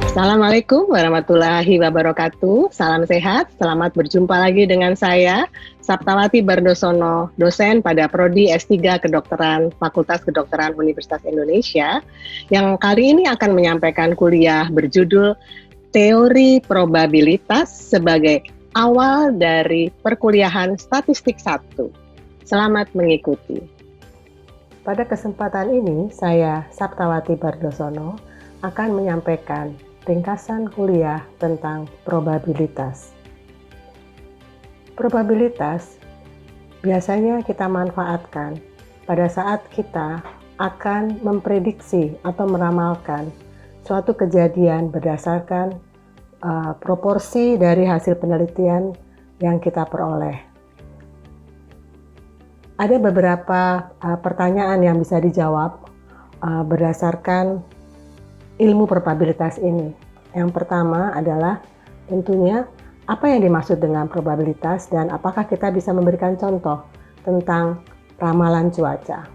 Assalamualaikum warahmatullahi wabarakatuh. Salam sehat, selamat berjumpa lagi dengan saya, Saptawati Bardosono, dosen pada Prodi S3 Kedokteran Fakultas Kedokteran Universitas Indonesia, yang kali ini akan menyampaikan kuliah berjudul Teori Probabilitas sebagai awal dari perkuliahan Statistik 1. Selamat mengikuti. Pada kesempatan ini, saya Saptawati Bardosono akan menyampaikan ringkasan kuliah tentang probabilitas. Probabilitas biasanya kita manfaatkan pada saat kita akan memprediksi atau meramalkan suatu kejadian berdasarkan proporsi dari hasil penelitian yang kita peroleh. Ada beberapa pertanyaan yang bisa dijawab berdasarkan ilmu probabilitas ini. Yang pertama adalah tentunya apa yang dimaksud dengan probabilitas dan apakah kita bisa memberikan contoh tentang ramalan cuaca.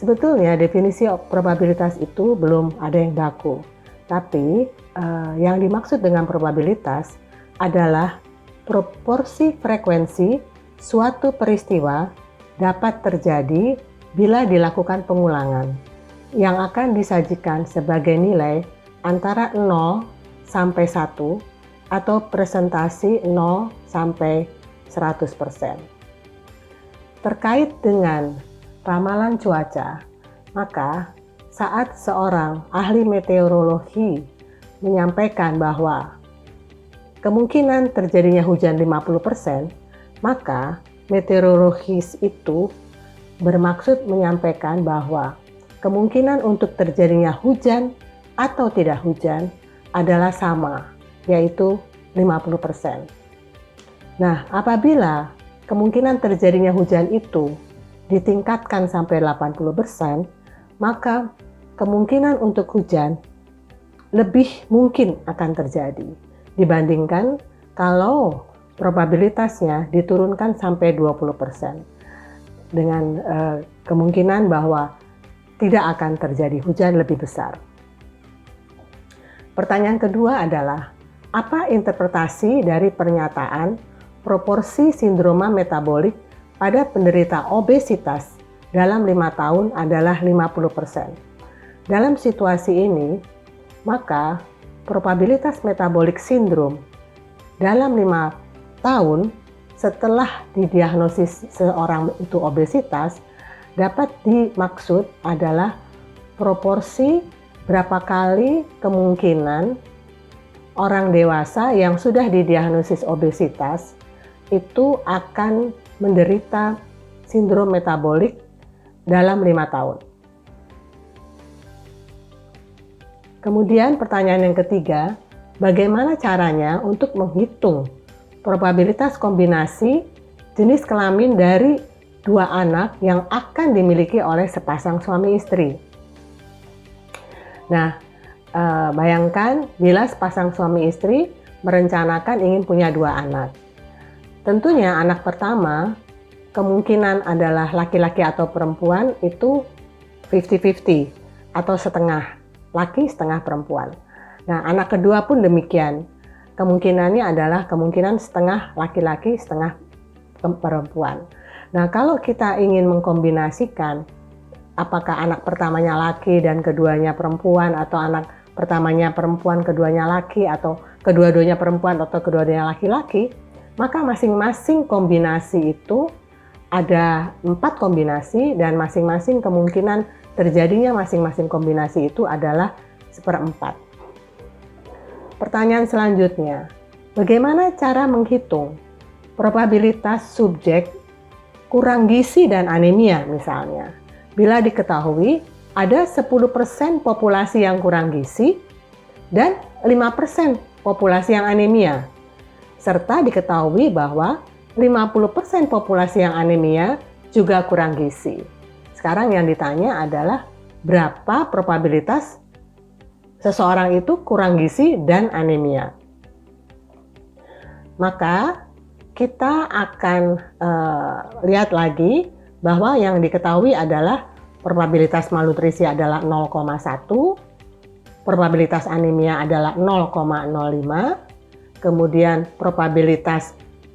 Sebetulnya definisi probabilitas itu belum ada yang baku, tapi yang dimaksud dengan probabilitas adalah proporsi frekuensi suatu peristiwa dapat terjadi bila dilakukan pengulangan yang akan disajikan sebagai nilai antara 0 sampai 1 atau presentasi 0 sampai 100%. Terkait dengan ramalan cuaca, maka saat seorang ahli meteorologi menyampaikan bahwa kemungkinan terjadinya hujan 50%, maka meteorologis itu bermaksud menyampaikan bahwa kemungkinan untuk terjadinya hujan atau tidak hujan adalah sama, yaitu 50%. Nah, apabila kemungkinan terjadinya hujan itu ditingkatkan sampai 80%, maka kemungkinan untuk hujan lebih mungkin akan terjadi dibandingkan kalau probabilitasnya diturunkan sampai 20%. Dengan kemungkinan bahwa tidak akan terjadi hujan lebih besar. Pertanyaan kedua adalah, apa interpretasi dari pernyataan proporsi sindroma metabolik pada penderita obesitas dalam 5 tahun adalah 50%? Dalam situasi ini, maka probabilitas metabolik sindrom dalam 5 tahun setelah didiagnosis seorang itu obesitas dapat dimaksud adalah proporsi berapa kali kemungkinan orang dewasa yang sudah didiagnosis obesitas itu akan menderita sindrom metabolik dalam 5 tahun. Kemudian pertanyaan yang ketiga, bagaimana caranya untuk menghitung probabilitas kombinasi jenis kelamin dari 2 anak yang akan dimiliki oleh sepasang suami istri. Nah, bayangkan bila sepasang suami istri merencanakan ingin punya 2 anak. Tentunya anak pertama kemungkinan adalah laki-laki atau perempuan itu 50-50 atau setengah laki setengah perempuan. Nah, anak kedua pun demikian. Kemungkinannya adalah kemungkinan setengah laki-laki setengah perempuan. Nah, kalau kita ingin mengkombinasikan apakah anak pertamanya laki dan keduanya perempuan, atau anak pertamanya perempuan keduanya laki, atau kedua-duanya perempuan atau kedua-duanya laki-laki, maka masing-masing kombinasi itu ada 4 kombinasi dan masing-masing kemungkinan terjadinya masing-masing kombinasi itu adalah 1/4. Pertanyaan selanjutnya, bagaimana cara menghitung probabilitas subjek kurang gizi dan anemia misalnya? Bila diketahui ada 10% populasi yang kurang gizi dan 5% populasi yang anemia, serta diketahui bahwa 50% populasi yang anemia juga kurang gizi. Sekarang yang ditanya adalah berapa probabilitas seseorang itu kurang gizi dan anemia. Maka kita akan lihat lagi bahwa yang diketahui adalah probabilitas malnutrisi adalah 0,1, probabilitas anemia adalah 0,05, kemudian probabilitas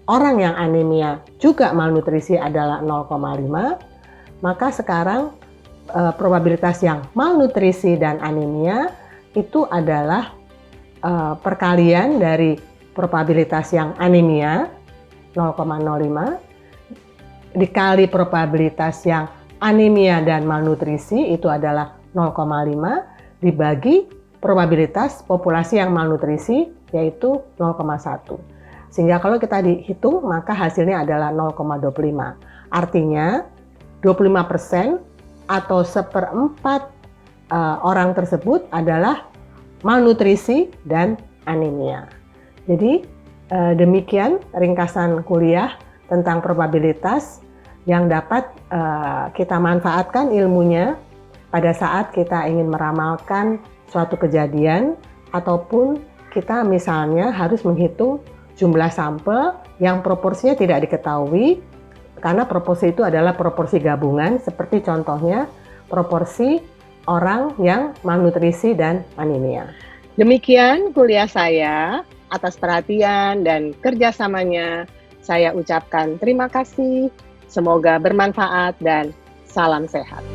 orang yang anemia juga malnutrisi adalah 0,5, maka sekarang probabilitas yang malnutrisi dan anemia itu adalah perkalian dari probabilitas yang anemia 0,05 dikali probabilitas yang anemia dan malnutrisi itu adalah 0,5 dibagi probabilitas populasi yang malnutrisi yaitu 0,1. Sehingga kalau kita dihitung maka hasilnya adalah 0,25. Artinya 25% atau 1/4 orang tersebut adalah malnutrisi dan anemia. Jadi demikian ringkasan kuliah tentang probabilitas yang dapat kita manfaatkan ilmunya pada saat kita ingin meramalkan suatu kejadian ataupun kita misalnya harus menghitung jumlah sampel yang proporsinya tidak diketahui karena proporsi itu adalah proporsi gabungan seperti contohnya proporsi orang yang malnutrisi dan anemia. Demikian kuliah saya. Atas perhatian dan kerjasamanya saya ucapkan terima kasih. Semoga bermanfaat dan salam sehat.